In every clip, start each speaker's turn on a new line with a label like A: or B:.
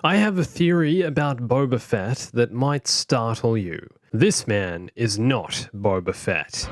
A: I have a theory about Boba Fett that might startle you. This man is not Boba Fett.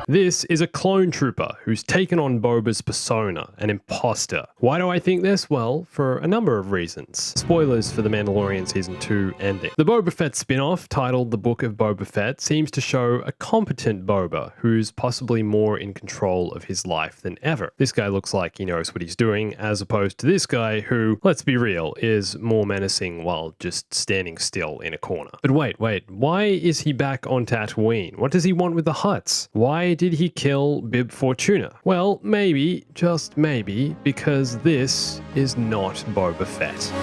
A: This is a clone trooper who's taken on Boba's persona, an imposter. Why do I think this? Well, for a number of reasons. Spoilers for The Mandalorian Season 2 ending. The Boba Fett spin-off, titled The Book of Boba Fett, seems to show a competent Boba who's possibly more in control of his life than ever. This guy looks like he knows what he's doing, as opposed to this guy who, let's be real, is more menacing while just standing still in a corner. But wait, why is he back on Tatooine? What does he want with the Hutts? Why did he kill Bib Fortuna? Well, maybe, just maybe, because this is not Boba Fett.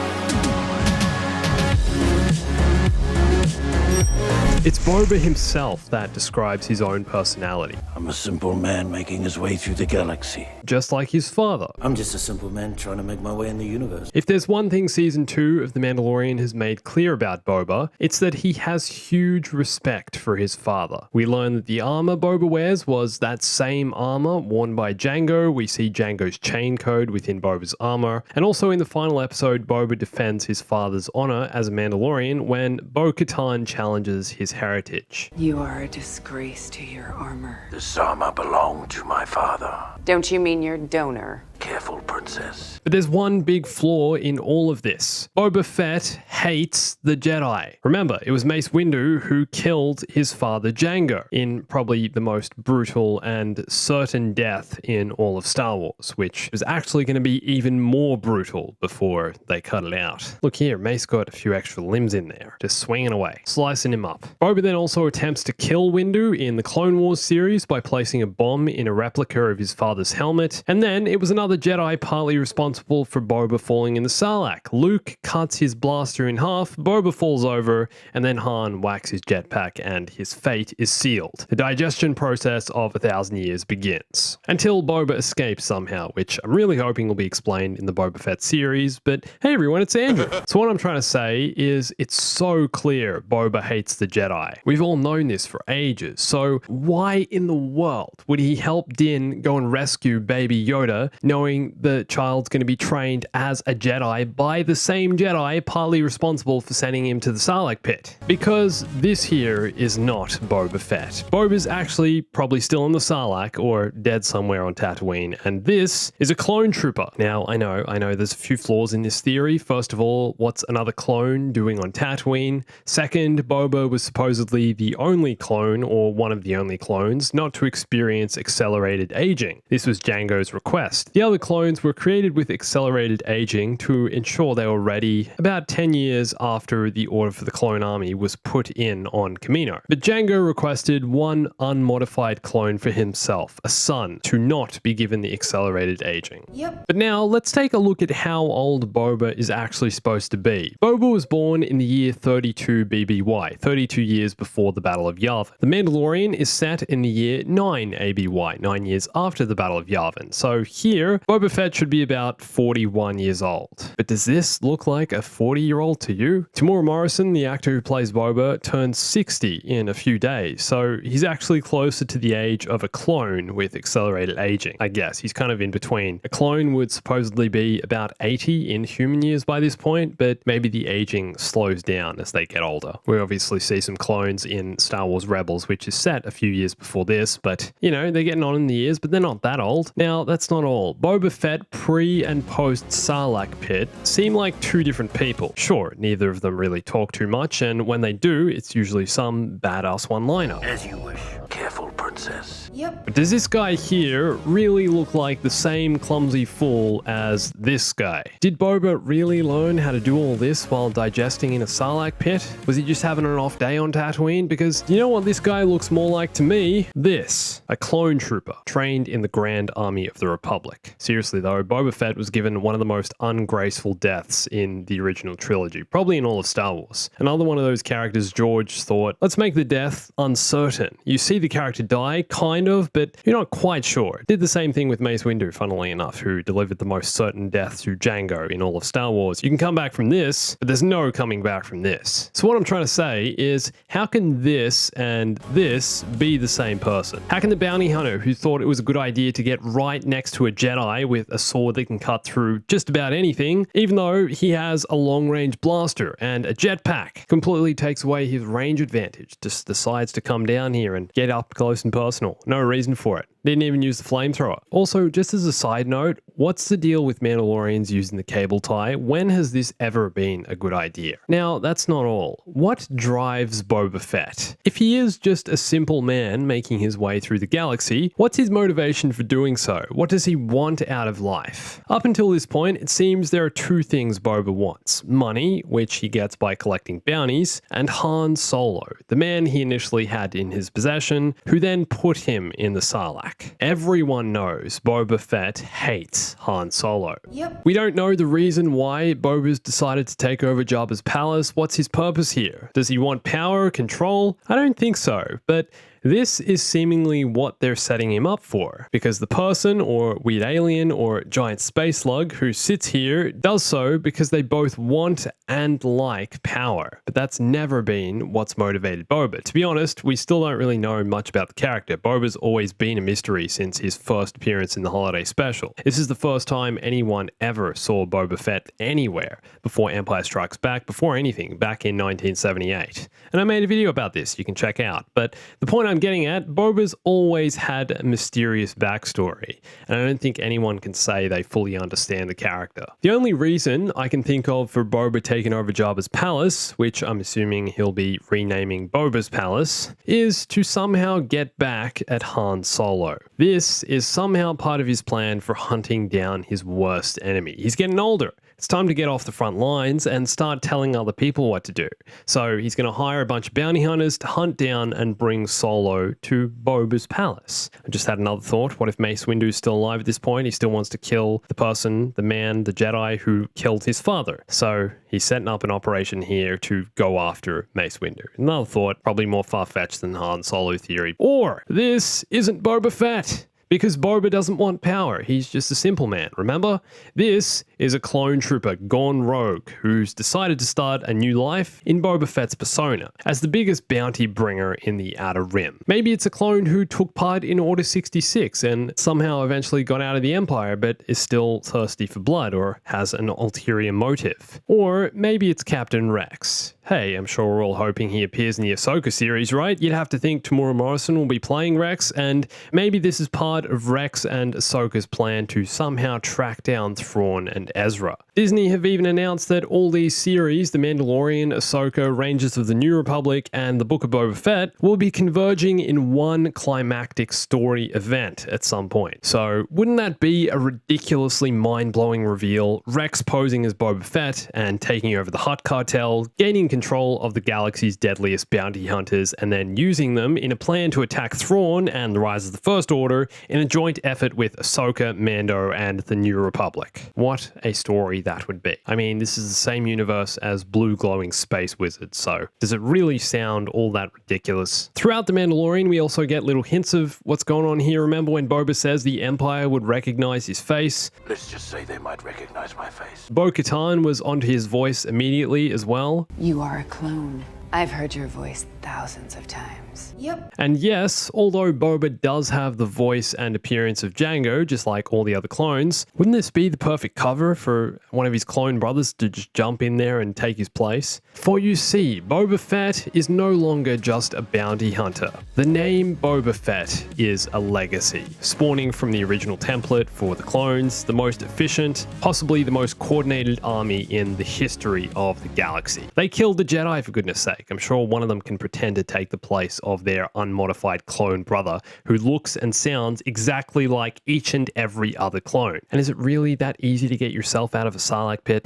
A: It's Boba himself that describes his own personality.
B: I'm a simple man making his way through the galaxy.
A: Just like his father.
B: I'm just a simple man trying to make my way in the universe.
A: If there's one thing Season 2 of The Mandalorian has made clear about Boba, it's that he has huge respect for his father. We learn that the armor Boba wears was that same armor worn by Jango. We see Jango's chain code within Boba's armor. And also in the final episode, Boba defends his father's honor as a Mandalorian when Bo-Katan challenges his heritage.
C: You are a disgrace to your armor.
B: This armor belonged to my father.
C: Don't you mean your donor?
B: Careful, princess.
A: But there's one big flaw in all of this. Boba Fett hates the Jedi. Remember, it was Mace Windu who killed his father Jango in probably the most brutal and certain death in all of Star Wars, which was actually going to be even more brutal before they cut it out. Look here, Mace got a few extra limbs in there, just swinging away, slicing him up. Boba then also attempts to kill Windu in the Clone Wars series by placing a bomb in a replica of his father's helmet, and then it was another Jedi partly responsible for Boba falling in the Sarlacc. Luke cuts his blaster in half, Boba falls over, and then Han whacks his jetpack and his fate is sealed. The digestion process of 1,000 years begins. Until Boba escapes somehow, which I'm really hoping will be explained in the Boba Fett series, but hey everyone, it's Andrew. So what I'm trying to say is it's so clear Boba hates the Jedi. We've all known this for ages, so why in the world would he help Din go and rescue Baby Yoda, knowing the child's going to be trained as a Jedi by the same Jedi partly responsible for sending him to the Sarlacc pit? Because this here is not Boba Fett. Boba's actually probably still in the Sarlacc or dead somewhere on Tatooine, and this is a clone trooper. Now, I know there's a few flaws in this theory. First of all, what's another clone doing on Tatooine? Second, Boba was supposedly the only clone, or one of the only clones, not to experience accelerated aging. This was Jango's request. The other clones were created with accelerated aging to ensure they were ready about 10 years after the order for the clone army was put in on Kamino. But Jango requested one unmodified clone for himself, a son, to not be given the accelerated aging.
C: Yep.
A: But now let's take a look at how old Boba is actually supposed to be. Boba was born in the year 32 BBY, 32 years before the Battle of Yavin. The Mandalorian is set in the year 9 ABY, 9 years after the Battle of Yavin. So here, Boba Fett should be about 41 years old. But does this look like a 40-year-old to you? Tamora Morrison, the actor who plays Boba, turns 60 in a few days, so he's actually closer to the age of a clone with accelerated aging. I guess he's kind of in between. A clone would supposedly be about 80 in human years by this point, but maybe the aging slows down as they get older. We obviously see some clones in Star Wars Rebels, which is set a few years before this, but you know, they're getting on in the years, but they're not that old. Now, that's not all. Boba Fett pre and post Sarlacc pit seem like two different people. Sure, neither of them really talk too much, and when they do, it's usually some badass one-liner.
B: As you wish. Careful, princess.
C: Yep.
A: But does this guy here really look like the same clumsy fool as this guy? Did Boba really learn how to do all this while digesting in a Sarlacc pit? Was he just having an off day on Tatooine? Because you know what this guy looks more like to me? This. A clone trooper, trained in the Grand Army of the Republic. Seriously though, Boba Fett was given one of the most ungraceful deaths in the original trilogy, probably in all of Star Wars. Another one of those characters George thought, let's make the death uncertain. You see the character die, kind kind of, but you're not quite sure. Did the same thing with Mace Windu, funnily enough, who delivered the most certain death to Jango in all of Star Wars. You can come back from this, but there's no coming back from this. So what I'm trying to say is, how can this and this be the same person? How can the bounty hunter who thought it was a good idea to get right next to a Jedi with a sword that can cut through just about anything, even though he has a long-range blaster and a jetpack, completely takes away his range advantage, just decides to come down here and get up close and personal. No reason for it. Didn't even use the flamethrower. Also, just as a side note, what's the deal with Mandalorians using the cable tie? When has this ever been a good idea? Now, that's not all. What drives Boba Fett? If he is just a simple man making his way through the galaxy, what's his motivation for doing so? What does he want out of life? Up until this point, it seems there are two things Boba wants. Money, which he gets by collecting bounties, and Han Solo, the man he initially had in his possession, who then put him in the Sarlacc. Everyone knows Boba Fett hates Han Solo. Yep. We don't know the reason why Boba's decided to take over Jabba's palace. What's his purpose here? Does he want power, control? I don't think so, but this is seemingly what they're setting him up for, because the person, or weird alien, or giant space slug who sits here does so because they both want and like power. But that's never been what's motivated Boba. To be honest, we still don't really know much about the character. Boba's always been a mystery since his first appearance in the holiday special. This is the first time anyone ever saw Boba Fett anywhere before Empire Strikes Back, before anything, back in 1978. And I made a video about this you can check out. But the point I'm getting at, Boba's always had a mysterious backstory, and I don't think anyone can say they fully understand the character. The only reason I can think of for Boba taking over Jabba's palace, which I'm assuming he'll be renaming Boba's palace, is to somehow get back at Han Solo. This is somehow part of his plan for hunting down his worst enemy. He's getting older. It's time to get off the front lines and start telling other people what to do. So he's going to hire a bunch of bounty hunters to hunt down and bring Solo to Boba's palace. I just had another thought. What if Mace Windu's still alive at this point? He still wants to kill the person, the man, the Jedi who killed his father. So he's setting up an operation here to go after Mace Windu. Another thought, probably more far-fetched than Han Solo theory. Or this isn't Boba Fett. Because Boba doesn't want power, he's just a simple man, remember? This is a clone trooper gone rogue who's decided to start a new life in Boba Fett's persona as the biggest bounty bringer in the Outer Rim. Maybe it's a clone who took part in Order 66 and somehow eventually got out of the Empire but is still thirsty for blood or has an ulterior motive. Or maybe it's Captain Rex. Hey, I'm sure we're all hoping he appears in the Ahsoka series, right? You'd have to think Tamura Morrison will be playing Rex, and maybe this is part of Rex and Ahsoka's plan to somehow track down Thrawn and Ezra. Disney have even announced that all these series, The Mandalorian, Ahsoka, Rangers of the New Republic, and The Book of Boba Fett, will be converging in one climactic story event at some point. So wouldn't that be a ridiculously mind-blowing reveal? Rex posing as Boba Fett and taking over the Hutt cartel, gaining control of the galaxy's deadliest bounty hunters, and then using them in a plan to attack Thrawn and the Rise of the First Order in a joint effort with Ahsoka, Mando, and the New Republic. What a story that would be. I mean, this is the same universe as blue glowing space wizards, so does it really sound all that ridiculous? Throughout The Mandalorian, we also get little hints of what's going on here. Remember when Boba says the Empire would recognize his face?
B: Let's just say they might recognize my face.
A: Bo-Katan was onto his voice immediately as well.
C: You are a clone. I've heard your voice thousands of times.
D: Yep.
A: And yes, although Boba does have the voice and appearance of Jango, just like all the other clones, wouldn't this be the perfect cover for one of his clone brothers to just jump in there and take his place? For you see, Boba Fett is no longer just a bounty hunter. The name Boba Fett is a legacy, spawning from the original template for the clones, the most efficient, possibly the most coordinated army in the history of the galaxy. They killed the Jedi, for goodness sake. I'm sure one of them can pretend to take the place of their unmodified clone brother who looks and sounds exactly like each and every other clone. And is it really that easy to get yourself out of a Sarlacc pit?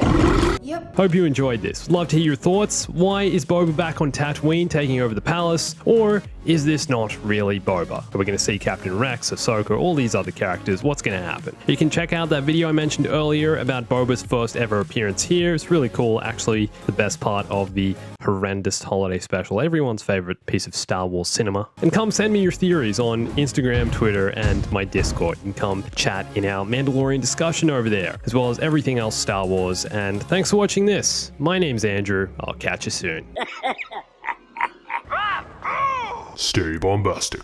D: Yep.
A: Hope you enjoyed this. Love to hear your thoughts. Why is Boba back on Tatooine taking over the palace? Or is this not really Boba? Are we going to see Captain Rex, Ahsoka, all these other characters? What's going to happen? You can check out that video I mentioned earlier about Boba's first ever appearance here. It's really cool. Actually, the best part of the horrendous holiday special. Everyone's everyone's favorite piece of Star Wars cinema. And come send me your theories on Instagram, Twitter, and my Discord. You can come chat in our Mandalorian discussion over there, as well as everything else Star Wars. And thanks for watching this. My name's Andrew. I'll catch you soon.
B: Stay bombastic.